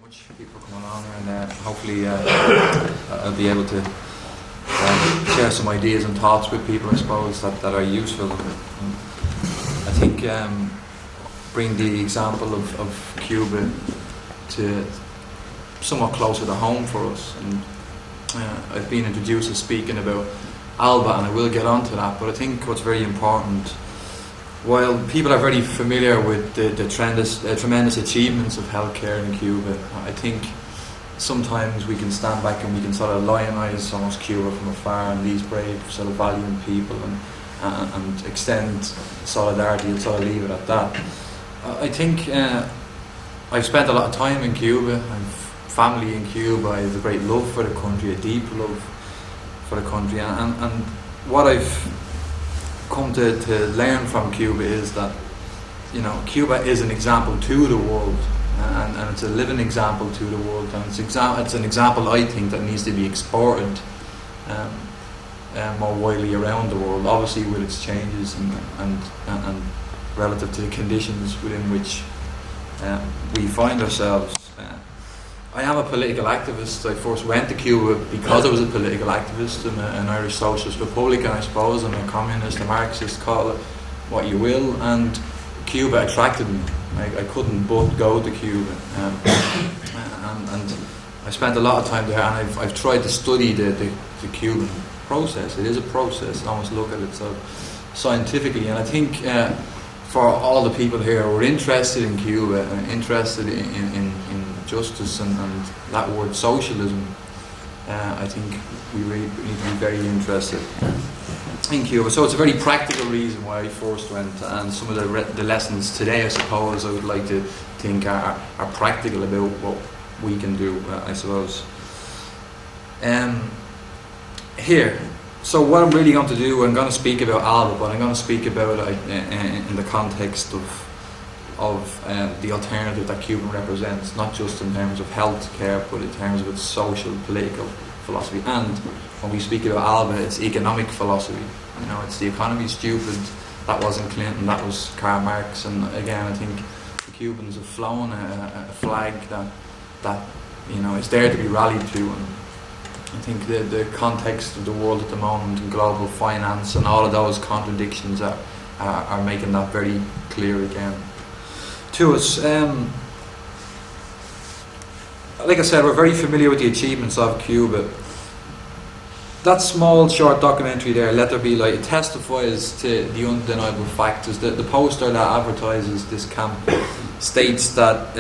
much for coming on here, and hopefully I'll be able to share some ideas and thoughts with people, I suppose, that are useful. I think bring the example of Cuba to somewhat closer to home for us. And I've been introduced to speaking about Alba, and I will get onto that, but I think what's very important, while people are very familiar with the tremendous achievements of healthcare in Cuba, I think sometimes we can stand back and we can sort of lionise almost Cuba from afar and these brave sort of valiant people and extend solidarity and sort of leave it at that. I think I've spent a lot of time in Cuba. I've family in Cuba. I have a great love for the country, a deep love for the country, and what I've come to learn from Cuba is that, you know, Cuba is an example to the world, and it's a living example to the world, and it's an example, I think, that needs to be exported more widely around the world, obviously with its changes and relative to the conditions within which we find ourselves. I am a political activist. I first went to Cuba because I was a political activist in an Irish Socialist Republican, I suppose, and a communist, a Marxist, call it what you will, and Cuba attracted me. I couldn't but go to Cuba, and I spent a lot of time there, and I've tried to study the Cuban process. It is a process. I almost look at it so scientifically, and I think for all the people here who are interested in Cuba, interested in justice and that word socialism, I think we really need to be very interested in Cuba. So it's a very practical reason why I first went, and some of the lessons today, I suppose, I would like to think are practical about what we can do, I suppose. Here, so what I'm really going to do, I'm going to speak about Alba, but I'm going to speak about it in the context of the alternative that Cuba represents, not just in terms of health care, but in terms of its social, political philosophy. And when we speak about Alba, it's economic philosophy. You know, it's the economy stupid. That wasn't Clinton, that was Karl Marx. And again, I think the Cubans have flown a flag that you know is there to be rallied to. And I think the context of the world at the moment and global finance and all of those contradictions are making that very clear again to us. Like I said, we're very familiar with the achievements of Cuba. That small short documentary there, Let There Be Light, it testifies to the undeniable fact is that the poster that advertises this camp states that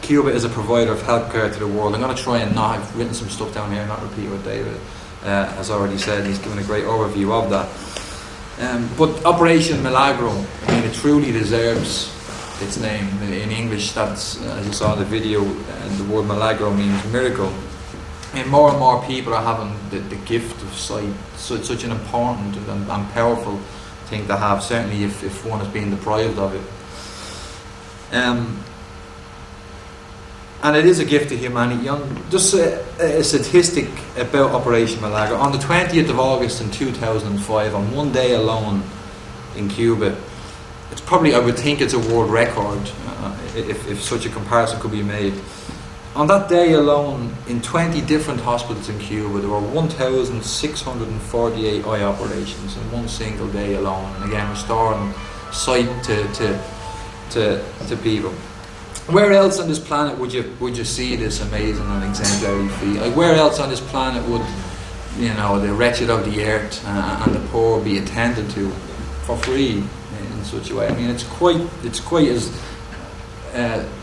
Cuba is a provider of healthcare to the world. I'm going to try and not, I've written some stuff down here, not repeat what David has already said. He's given a great overview of that. But Operation Milagro, I mean, it truly deserves its name. In English, that's, as you saw in the video, the word Milagro means miracle. And more people are having the gift of sight. So it's such an important and powerful thing to have, certainly if one is being deprived of it. And it is a gift to humanity. Just a statistic about Operation Milagro. On the 20th of August in 2005, on one day alone in Cuba, it's probably, I would think it's a world record, if such a comparison could be made. On that day alone, in 20 different hospitals in Cuba, there were 1,648 eye operations in one single day alone. And again, restoring sight to people. Where else on this planet would you see this amazing and exemplary feat? Like, where else on this planet would, you know, the wretched of the earth and the poor be attended to for free in such a way? I mean, it's quite as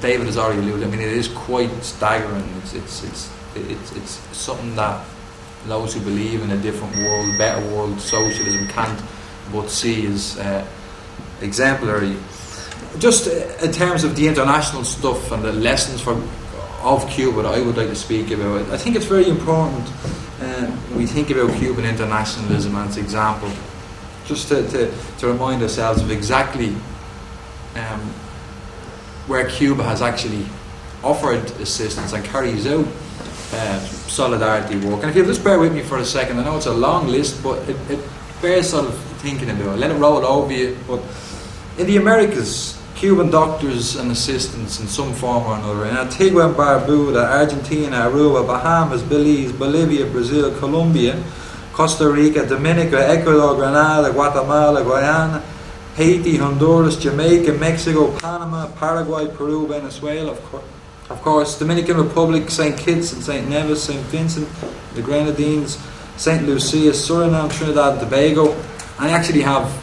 David has already alluded. I mean, it is quite staggering. It's something that those who believe in a different world, better world, socialism can't but see as exemplary. Just in terms of the international stuff and the lessons of Cuba that I would like to speak about, I think it's very important when we think about Cuban internationalism and its example, just to remind ourselves of exactly where Cuba has actually offered assistance and carries out solidarity work. And if you'll just bear with me for a second, I know it's a long list, but it bears sort of thinking about it. Let it roll over you. But in the Americas, Cuban doctors and assistants in some form or another in Antigua and Barbuda, Argentina, Aruba, Bahamas, Belize, Bolivia, Brazil, Colombia, Costa Rica, Dominica, Ecuador, Grenada, Guatemala, Guyana, Haiti, Honduras, Jamaica, Mexico, Panama, Paraguay, Peru, Venezuela, of course, Dominican Republic, St. Kitts and St. Nevis, St. Vincent, the Grenadines, St. Lucia, Suriname, Trinidad and Tobago. And I actually have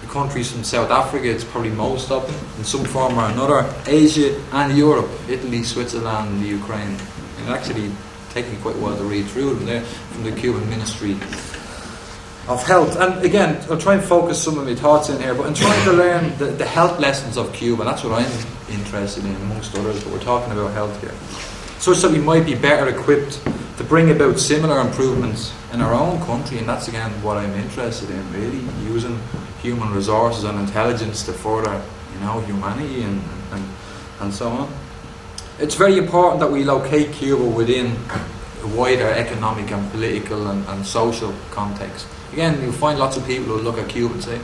countries from South Africa, it's probably most of them, in some form or another, Asia and Europe, Italy, Switzerland, the Ukraine. And actually taking quite a while to read through them there from the Cuban Ministry of Health. And again, I'll try and focus some of my thoughts in here, but I'm trying to learn the health lessons of Cuba. That's what I'm interested in, amongst others, but we're talking about health here. Such that we might be better equipped to bring about similar improvements in our own country, and that's again what I'm interested in, really, using human resources and intelligence to further, humanity and so on. It's very important that we locate Cuba within a wider economic and political and social context. Again, you'll find lots of people who look at Cuba and say,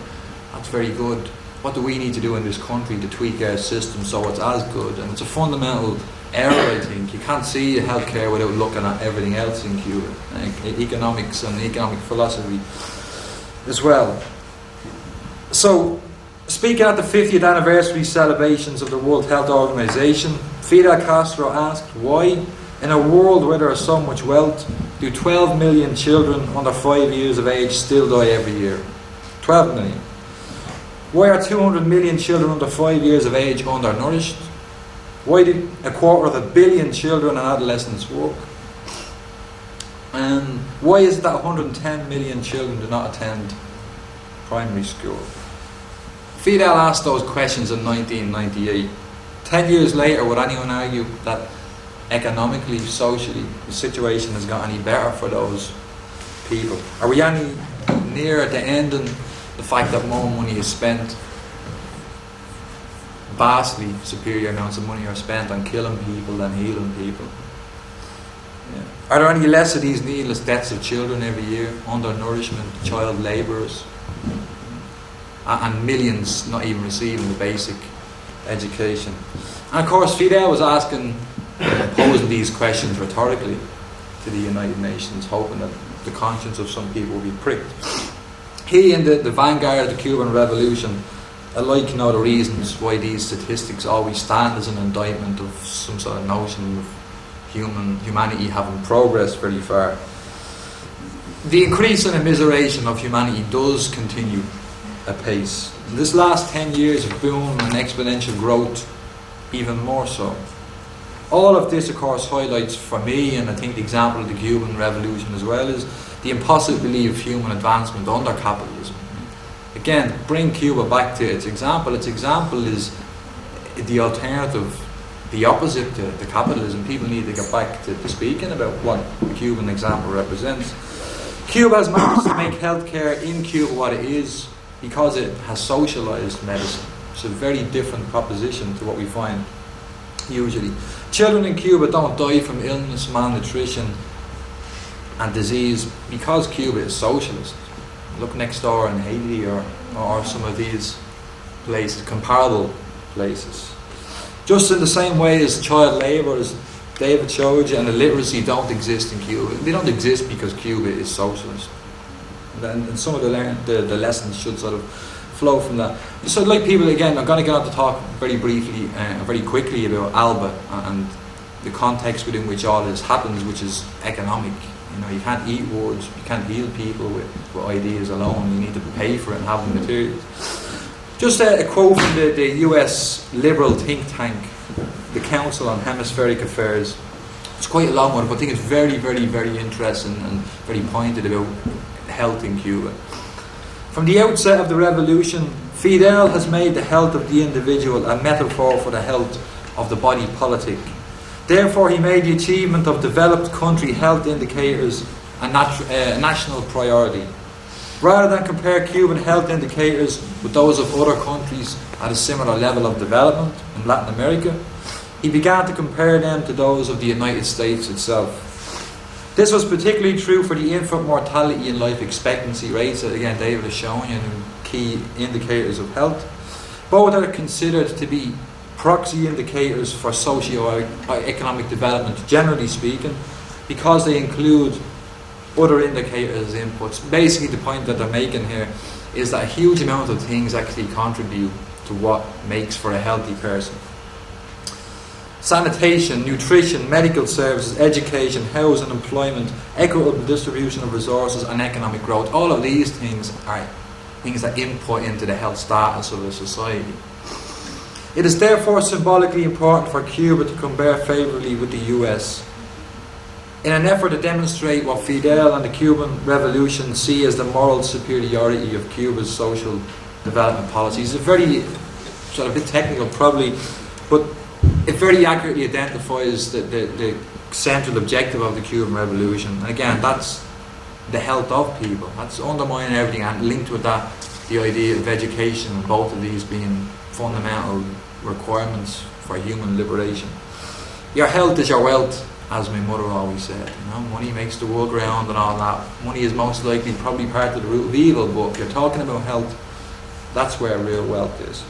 that's very good. What do we need to do in this country to tweak our system so it's as good? And it's a fundamental error, I think. You can't see healthcare without looking at everything else in Cuba, economics and economic philosophy as well. So, speaking at the 50th anniversary celebrations of the World Health Organization, Fidel Castro asked, why, in a world where there is so much wealth, do 12 million children under 5 years of age still die every year? 12 million. Why are 200 million children under 5 years of age undernourished? Why do 250 million children and adolescents work? And why is it that 110 million children do not attend primary school? Fidel asked those questions in 1998. 10 years later, would anyone argue that economically, socially, the situation has got any better for those people? Are we any nearer to ending the fact that more money is spent, vastly superior amounts of money are spent on killing people than healing people? Yeah. Are there any less of these needless deaths of children every year, undernourishment, child labourers, and millions not even receiving the basic education? And of course, Fidel was posing these questions rhetorically to the United Nations, hoping that the conscience of some people would be pricked. He and the vanguard of the Cuban Revolution alike know the reasons why these statistics always stand as an indictment of some sort of notion of humanity having progressed very far. The increase in immiseration of humanity does continue apace. This last 10 years of boom and exponential growth, even more so. All of this, of course, highlights for me, and I think the example of the Cuban Revolution as well, is the impossibility of human advancement under capitalism. Again, bring Cuba back to its example. Its example is the alternative, the opposite to capitalism. People need to get back to speaking about what the Cuban example represents. Cuba has managed to make healthcare in Cuba what it is because it has socialised medicine. It's a very different proposition to what we find usually. Children in Cuba don't die from illness, malnutrition and disease because Cuba is socialist. Look next door in Haiti or some of these places, comparable places. Just in the same way as child labour, as David showed you, and illiteracy don't exist in Cuba. They don't exist because Cuba is socialist. And some of the lessons should sort of flow from that. So I'd like people, again, I'm going to get on to talk very briefly, very quickly about ALBA and the context within which all this happens, which is economic. You can't eat words, you can't heal people with ideas alone. You need to pay for it and have the materials. Just a quote from the US liberal think tank, the Council on Hemispheric Affairs. It's quite a long one, but I think it's very, very, very interesting and very pointed about health in Cuba. From the outset of the revolution, Fidel has made the health of the individual a metaphor for the health of the body politic. Therefore, he made the achievement of developed country health indicators a national priority. Rather than compare Cuban health indicators with those of other countries at a similar level of development in Latin America, he began to compare them to those of the United States itself. This was particularly true for the infant mortality and life expectancy rates that, again, David has shown you, key indicators of health. Both are considered to be proxy indicators for socio-economic development, generally speaking, because they include other indicators as inputs. Basically, the point that they're making here is that a huge amount of things actually contribute to what makes for a healthy person. Sanitation, nutrition, medical services, education, housing, employment, equitable distribution of resources, and economic growth. All of these things are things that input into the health status of a society. It is therefore symbolically important for Cuba to compare favourably with the US. In an effort to demonstrate what Fidel and the Cuban Revolution see as the moral superiority of Cuba's social development policies. It's a very, sort of a bit technical probably, but it very accurately identifies the central objective of the Cuban Revolution. And again, that's the health of people. That's undermining everything, and linked with that, the idea of education, both of these being fundamental requirements for human liberation. Your health is your wealth, as my mother always said. You know, money makes the world go round and all that. Money is most likely probably part of the root of evil, but if you're talking about health, that's where real wealth is.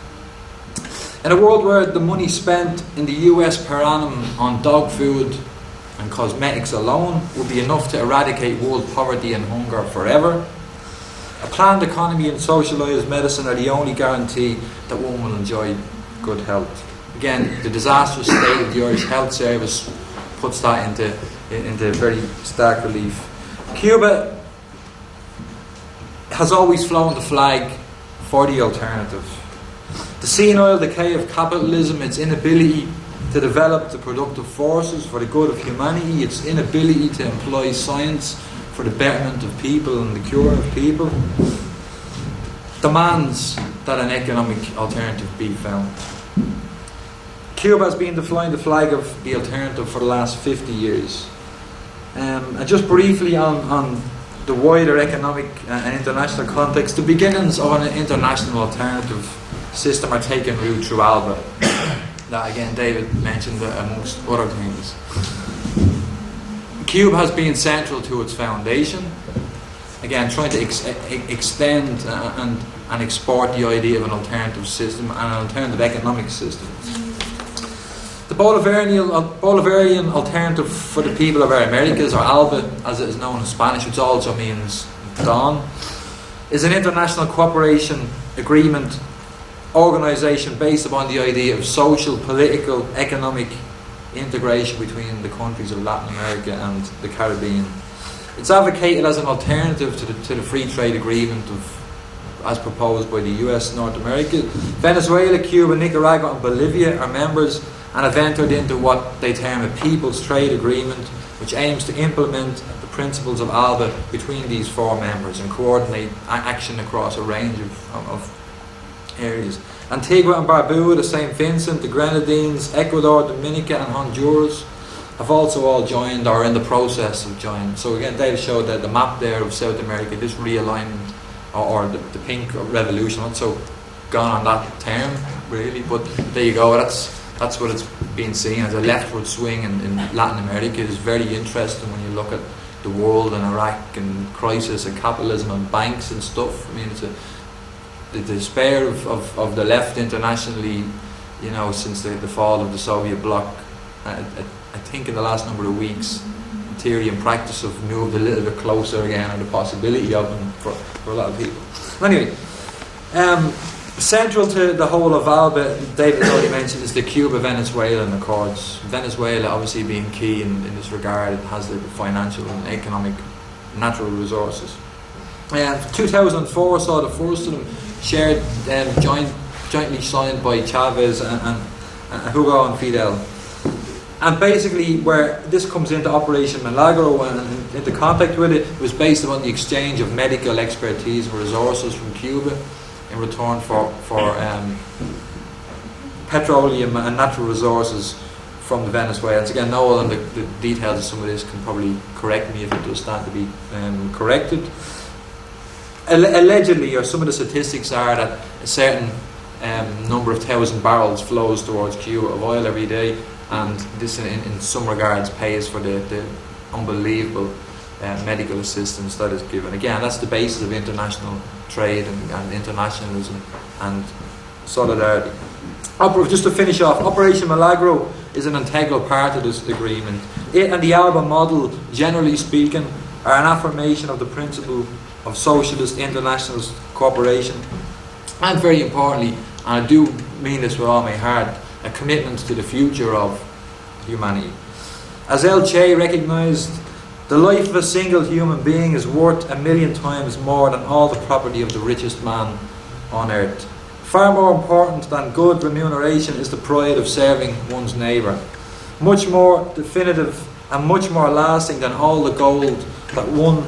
In a world where the money spent in the US per annum on dog food and cosmetics alone would be enough to eradicate world poverty and hunger forever, a planned economy and socialised medicine are the only guarantee that one will enjoy good health. Again, the disastrous state of the Irish Health Service puts that into very stark relief. Cuba has always flown the flag for the alternative. The senile decay of capitalism, its inability to develop the productive forces for the good of humanity, its inability to employ science for the betterment of people and the cure of people, demands that an economic alternative be found. Cuba has been flying the flag of the alternative for the last 50 years. And just briefly on the wider economic and international context, the beginnings of an international alternative system are taking root through ALBA. That again, David mentioned amongst other things. Cuba has been central to its foundation. Again, trying to extend and export the idea of an alternative system and an alternative economic system. The Bolivarian alternative for the people of our Americas, or ALBA as it is known in Spanish, which also means dawn, is an international cooperation agreement organisation based upon the idea of social, political, economic integration between the countries of Latin America and the Caribbean. It's advocated as an alternative to the free trade agreement as proposed by the US North America. Venezuela, Cuba, Nicaragua and Bolivia are members and have entered into what they term a People's Trade Agreement, which aims to implement the principles of ALBA between these four members and coordinate action across a range of areas. Antigua and Barbuda, St. Vincent, the Grenadines, Ecuador, Dominica and Honduras have also all joined or are in the process of joining. So again, David showed that the map there of South America, this realignment or the pink revolution, not so gone on that term really, but there you go, that's what it's been seen as a leftward swing in Latin America. It's very interesting when you look at the world and Iraq and crisis and capitalism and banks and stuff. I mean, it's the despair of the left internationally, you know, since the fall of the Soviet bloc. I think in the last number of weeks, theory and practice have moved a little bit closer again, or the possibility of them for a lot of people. Anyway, central to the whole of ALBA, David already mentioned, is the Cuba-Venezuelan Accords. Venezuela obviously being key in this regard. It has the financial and economic natural resources. 2004 saw the first of them shared, jointly signed by Chavez and Hugo and Fidel. And basically where this comes into Operation Milagro and into contact with it, was based upon the exchange of medical expertise and resources from Cuba in return for petroleum and natural resources from the Venezuelans. Again, Noel and the details of some of this can probably correct me if it does stand to be corrected. Allegedly, or some of the statistics are that a certain number of thousand barrels flows towards Cuba of oil every day, and this in some regards pays for the unbelievable medical assistance that is given. Again, that's the basis of international trade and internationalism and solidarity. Just to finish off, Operation Milagro is an integral part of this agreement. It and the Alba model, generally speaking, are an affirmation of the principle of socialist international cooperation, and very importantly, and I do mean this with all my heart, a commitment to the future of humanity. As El Che recognised, the life of a single human being is worth 1,000,000 times more than all the property of the richest man on earth. Far more important than good remuneration is the pride of serving one's neighbour. Much more definitive and much more lasting than all the gold that one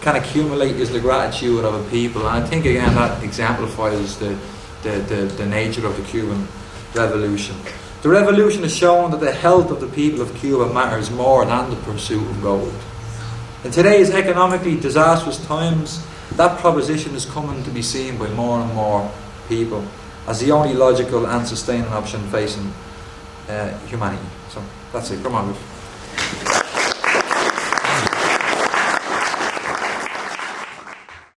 can accumulate is the gratitude of a people. And I think again that exemplifies the nature of the Cuban Revolution. The revolution has shown that the health of the people of Cuba matters more than the pursuit of gold. In today's economically disastrous times, that proposition is coming to be seen by more and more people as the only logical and sustaining option facing humanity. So that's it. Come on, Ruth.